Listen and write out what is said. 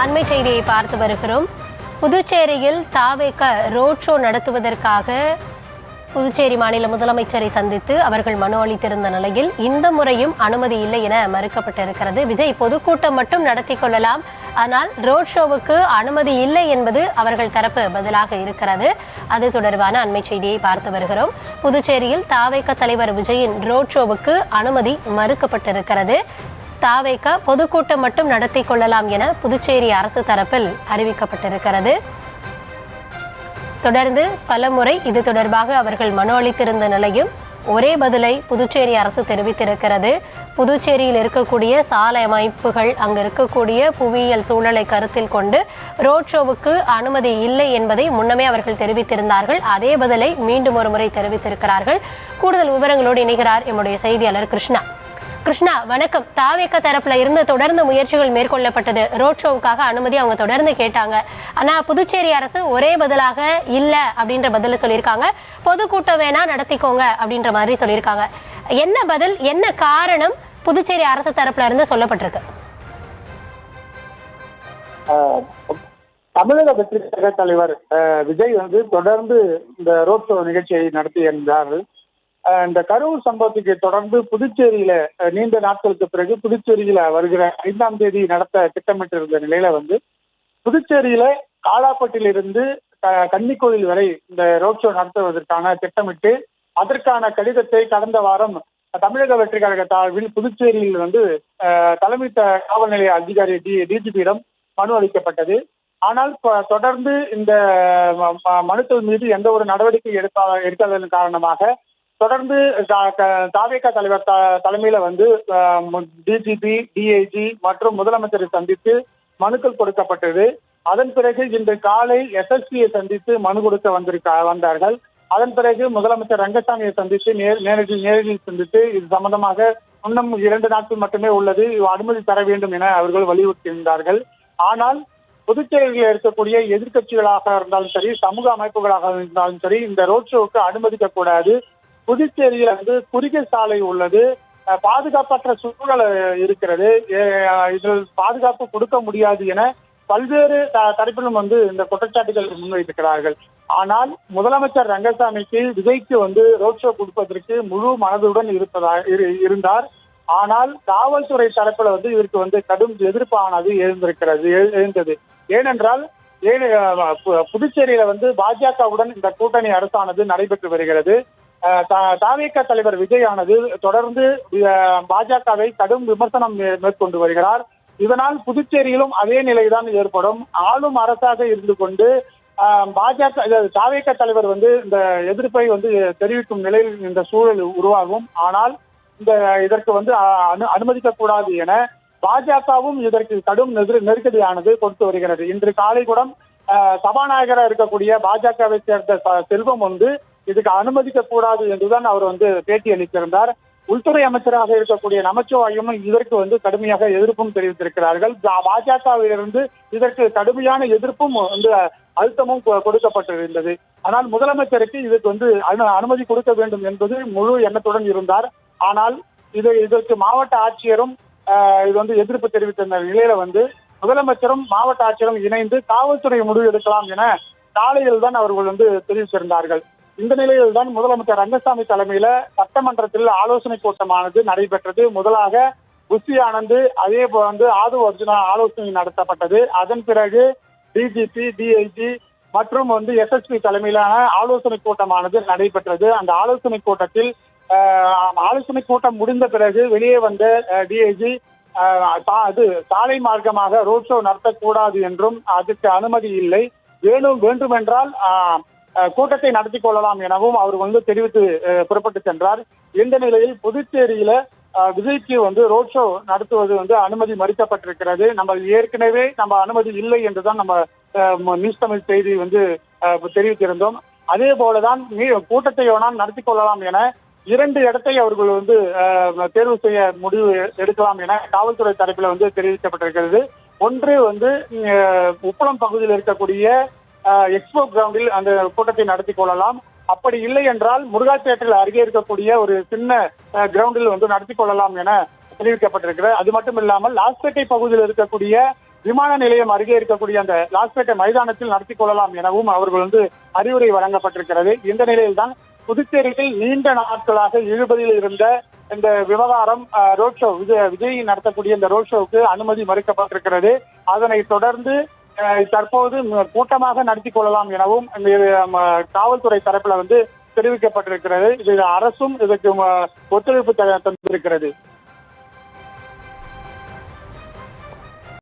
அண்மை செய்தியை பார்த்து வருகிறோம். புதுச்சேரியில் தாவேக ரோட் ஷோ நடத்துவதற்காக புதுச்சேரி மாநில முதலமைச்சரை சந்தித்து அவர்கள் மனு அளித்திருந்த நிலையில் இந்த முறையும் அனுமதி இல்லை என மறுக்கப்பட்டிருக்கிறது. விஜய் பொதுக்கூட்டம் மட்டும் நடத்தி கொள்ளலாம், ஆனால் ரோட் ஷோவுக்கு அனுமதி இல்லை என்பது அவர்கள் தரப்பு பதிலாக இருக்கிறது. அது தொடர்பான அண்மை செய்தியை பார்த்து வருகிறோம். புதுச்சேரியில் தாவேக தலைவர் விஜயின் ரோட் ஷோவுக்கு அனுமதி மறுக்கப்பட்டிருக்கிறது. தாவேக பொதுக்கூட்டம் மட்டும் நடத்தி கொள்ளலாம் என புதுச்சேரி அரசு தரப்பில் அறிவிக்கப்பட்டிருக்கிறது. தொடர்ந்து பலமுறை இது தொடர்பாக அவர்கள் மனு அளித்திருந்த நிலையும் ஒரே பதிலை புதுச்சேரி அரசு தெரிவித்திருக்கிறது. புதுச்சேரியில் இருக்கக்கூடிய சாலை அமைப்புகள், அங்கு இருக்கக்கூடிய புவியியல் சூழலை கருத்தில் கொண்டு ரோட் ஷோவுக்கு அனுமதி இல்லை என்பதை முன்னமே அவர்கள் தெரிவித்திருந்தார்கள். அதே பதிலை மீண்டும் ஒரு முறை தெரிவித்திருக்கிறார்கள். கூடுதல் விவரங்களோடு இணைகிறார் எம்முடைய செய்தியாளர் கிருஷ்ணா. கிருஷ்ணா, வணக்கம். தாவேக தரப்புல இருந்து தொடர்ந்து முயற்சிகள் மேற்கொள்ளப்பட்டது. ரோட் ஷோவுக்காக அனுமதி அவங்க தொடர்ந்து கேட்டாங்க. ஆனா புதுச்சேரி அரசு ஒரே பதிலாக இல்ல அப்படின்ற பதில சொல்லியிருக்காங்க. பொதுக்கூட்டம் வேணா நடத்திக்கோங்க அப்படின்ற மாதிரி சொல்லியிருக்காங்க. என்ன பதில், என்ன காரணம் புதுச்சேரி அரசு தரப்புல இருந்து சொல்லப்பட்டிருக்கு? தமிழக வெற்றி கழக தலைவர் விஜய் தொடர்ந்து இந்த ரோட் ஷோ நிகழ்ச்சியை நடத்தி இருந்தார்கள். இந்த கரூர் சம்பவத்துக்கு தொடர்ந்து புதுச்சேரியில நீண்ட நாட்களுக்கு பிறகு புதுச்சேரியில வருகிற 5ஆம் தேதி நடத்த திட்டமிட்டிருந்த நிலையில புதுச்சேரியில காலாப்பட்டிலிருந்து கன்னிக்கோயில் வரை இந்த ரோட் ஷோ நடத்துவதற்கான திட்டமிட்டு அதற்கான கடிதத்தை கடந்த வாரம் தமிழக வெற்றி கழக சார்பில் புதுச்சேரியில் தலைமை காவல் நிலைய அதிகாரி டிஜிபியிடம் மனு அளிக்கப்பட்டது. ஆனால் தொடர்ந்து இந்த மனுக்கள் மீது எந்த ஒரு நடவடிக்கை எடுக்காததன் காரணமாக தொடர்ந்து தாவேக தலைவர் தலைமையில டிஜிபி, டிஐஜி மற்றும் முதலமைச்சரை சந்தித்து மனுக்கள் கொடுக்கப்பட்டது. அதன் பிறகு இன்று காலை எஸ்எஸ்பியை சந்தித்து மனு கொடுக்க வந்தார்கள். அதன் பிறகு முதலமைச்சர் ரங்கசாமியை சந்தித்து நேரடியில் சந்தித்து இது சம்பந்தமாக இன்னும் 2 நாட்கள் மட்டுமே உள்ளது, அனுமதி தர வேண்டும் என அவர்கள் வலியுறுத்தியிருந்தார்கள். ஆனால் புதுச்சேரியில் இருக்கக்கூடிய எதிர்கட்சிகளாக இருந்தாலும் சரி, சமூக அமைப்புகளாக இருந்தாலும் சரி, இந்த ரோட் ஷோவுக்கு அனுமதிக்க கூடாது. புதுச்சேரியில் குறுகிய சாலை உள்ளது, பாதுகாப்பற்ற சூழல் இருக்கிறது, இதில் பாதுகாப்பு கொடுக்க முடியாது என பல்வேறு தரப்பிலும் இந்த குற்றச்சாட்டுகள் முன்வைத்திருக்கிறார்கள். ஆனால் முதலமைச்சர் ரங்கசாமிக்கு விஜய்க்கு ரோட் ஷோ கொடுப்பதற்கு முழு மனதுடன் இருந்தார். ஆனால் காவல்துறை தரப்புல இதற்கு கடும் எதிர்ப்பானது எழுந்தது. ஏனென்றால் புதுச்சேரியில பாஜகவுடன் இந்த கூட்டணி அரசானது நடைபெற்று வருகிறது. தாவேக தலைவர் விஜய் தொடர்ந்து பாஜகவை கடும் விமர்சனம் மேற்கொண்டு வருகிறார். இதனால் புதுச்சேரியிலும் அதே நிலைதான் ஏற்படும். ஆளும் அரசாக இருந்து கொண்டு பாஜக தாவேக தலைவர் இந்த எதிர்ப்பை தெரிவிக்கும் நிலையில் இந்த சூழல் உருவாகும். ஆனால் இதற்கு அனுமதிக்க கூடாது என பாஜகவும் இதற்கு கடும் நெருக்கடியானது கொடுத்து வருகிறது. இன்று காலை கூட சபாநாயகராக இருக்கக்கூடிய பாஜகவை சேர்ந்த செல்வம் இதுக்கு அனுமதிக்க கூடாது என்றுதான் அவர் பேட்டி அளித்திருந்தார். உள்துறை அமைச்சராக இருக்கக்கூடிய நமச்சிவாயும் இதற்கு கடுமையாக எதிர்ப்பும் தெரிவித்திருக்கிறார்கள். பாஜகவிலிருந்து இதற்கு கடுமையான எதிர்ப்பும் அழுத்தமும் கொடுக்கப்பட்டிருந்தது. ஆனால் முதலமைச்சருக்கு இதுக்கு அனுமதி கொடுக்க வேண்டும் என்பது முழு எண்ணத்துடன் இருந்தார். ஆனால் இதற்கு மாவட்ட ஆட்சியரும் எதிர்ப்பு தெரிவித்த நிலையில முதலமைச்சரும் மாவட்ட ஆட்சியரும் இணைந்து காவல்துறை முடிவு எடுக்கலாம் என காலையில் தான் அவர்கள் தெரிவித்திருந்தார்கள். இந்த நிலையில் தான் முதலமைச்சர் ரங்கசாமி தலைமையில சட்டமன்றத்தில் ஆலோசனை கூட்டமானது நடைபெற்றது. முதலாக புஷி ஆனந்த், அதே போல் ஆது அர்ஜுனா ஆலோசனை நடத்தப்பட்டது. அதன் பிறகு டிஜிபி, டிஐஜி மற்றும் எஸ்எஸ்பி தலைமையிலான ஆலோசனை கூட்டமானது நடைபெற்றது. அந்த ஆலோசனை கூட்டத்தில் ஆலோசனை கூட்டம் முடிந்த பிறகு வெளியே வந்த டிஐஜி சாலை மார்க்கமாக ரோட் ஷோ நடத்தக்கூடாது என்றும் அதுக்கு அனுமதி இல்லை, வேண்டுமென்றால் கூட்டத்தை நடத்தி கொள்ளலாம் எனவும் அவர் தெரிவித்து புறப்பட்டு சென்றார். இந்த நிலையில் புதுச்சேரியில விஜய்க்கு ரோட் ஷோ நடத்துவது அனுமதி மறுக்கப்பட்டிருக்கிறது. நம்ம ஏற்கனவே அனுமதி இல்லை என்றுதான் நம்ம நியூஸ் தமிழ் செய்தி தெரிவித்திருந்தோம். அதே போலதான் கூட்டத்தை வேணால் நடத்தி கொள்ளலாம் என 2 இடத்தை அவர்கள் தேர்வு செய்ய முடிவு எடுக்கலாம் என காவல்துறை தரப்பில் தெரிவிக்கப்பட்டிருக்கிறது. ஒன்று உப்பளம் பகுதியில் இருக்கக்கூடிய எக்ஸ்போ கிரவுண்டில் அந்த கூட்டத்தை நடத்தி கொள்ளலாம். அப்படி இல்லை என்றால் முருகாப்பேட்டையில் அருகே இருக்கக்கூடிய ஒரு சின்ன கிரவுண்டில் நடத்தி கொள்ளலாம் என தெரிவிக்கப்பட்டிருக்கிறது. அது மட்டும் இல்லாமல் லாஸ்பேட்டை பகுதியில் இருக்கக்கூடிய விமான நிலையம் அருகே இருக்கக்கூடிய அந்த லாஸ்பேட்டை மைதானத்தில் நடத்தி கொள்ளலாம் எனவும் அவர்கள் அறிவுரை வழங்கப்பட்டிருக்கிறது. இந்த நிலையில்தான் புதுச்சேரியில் நீண்ட நாட்களாக இழுபறியில் இருந்த இந்த விவகாரம் ரோட் ஷோ விஜய் நடத்தக்கூடிய இந்த ரோட் ஷோவுக்கு அனுமதி மறுக்கப்பட்டிருக்கிறது. அதனை தொடர்ந்து தற்போது கூட்டமாக நடத்தி கொள்ளலாம் எனவும் காவல்துறை தரப்புல தெரிவிக்கப்பட்டிருக்கிறது. இது அரசும் இதற்கு ஒத்துழைப்பு தந்திருக்கிறது.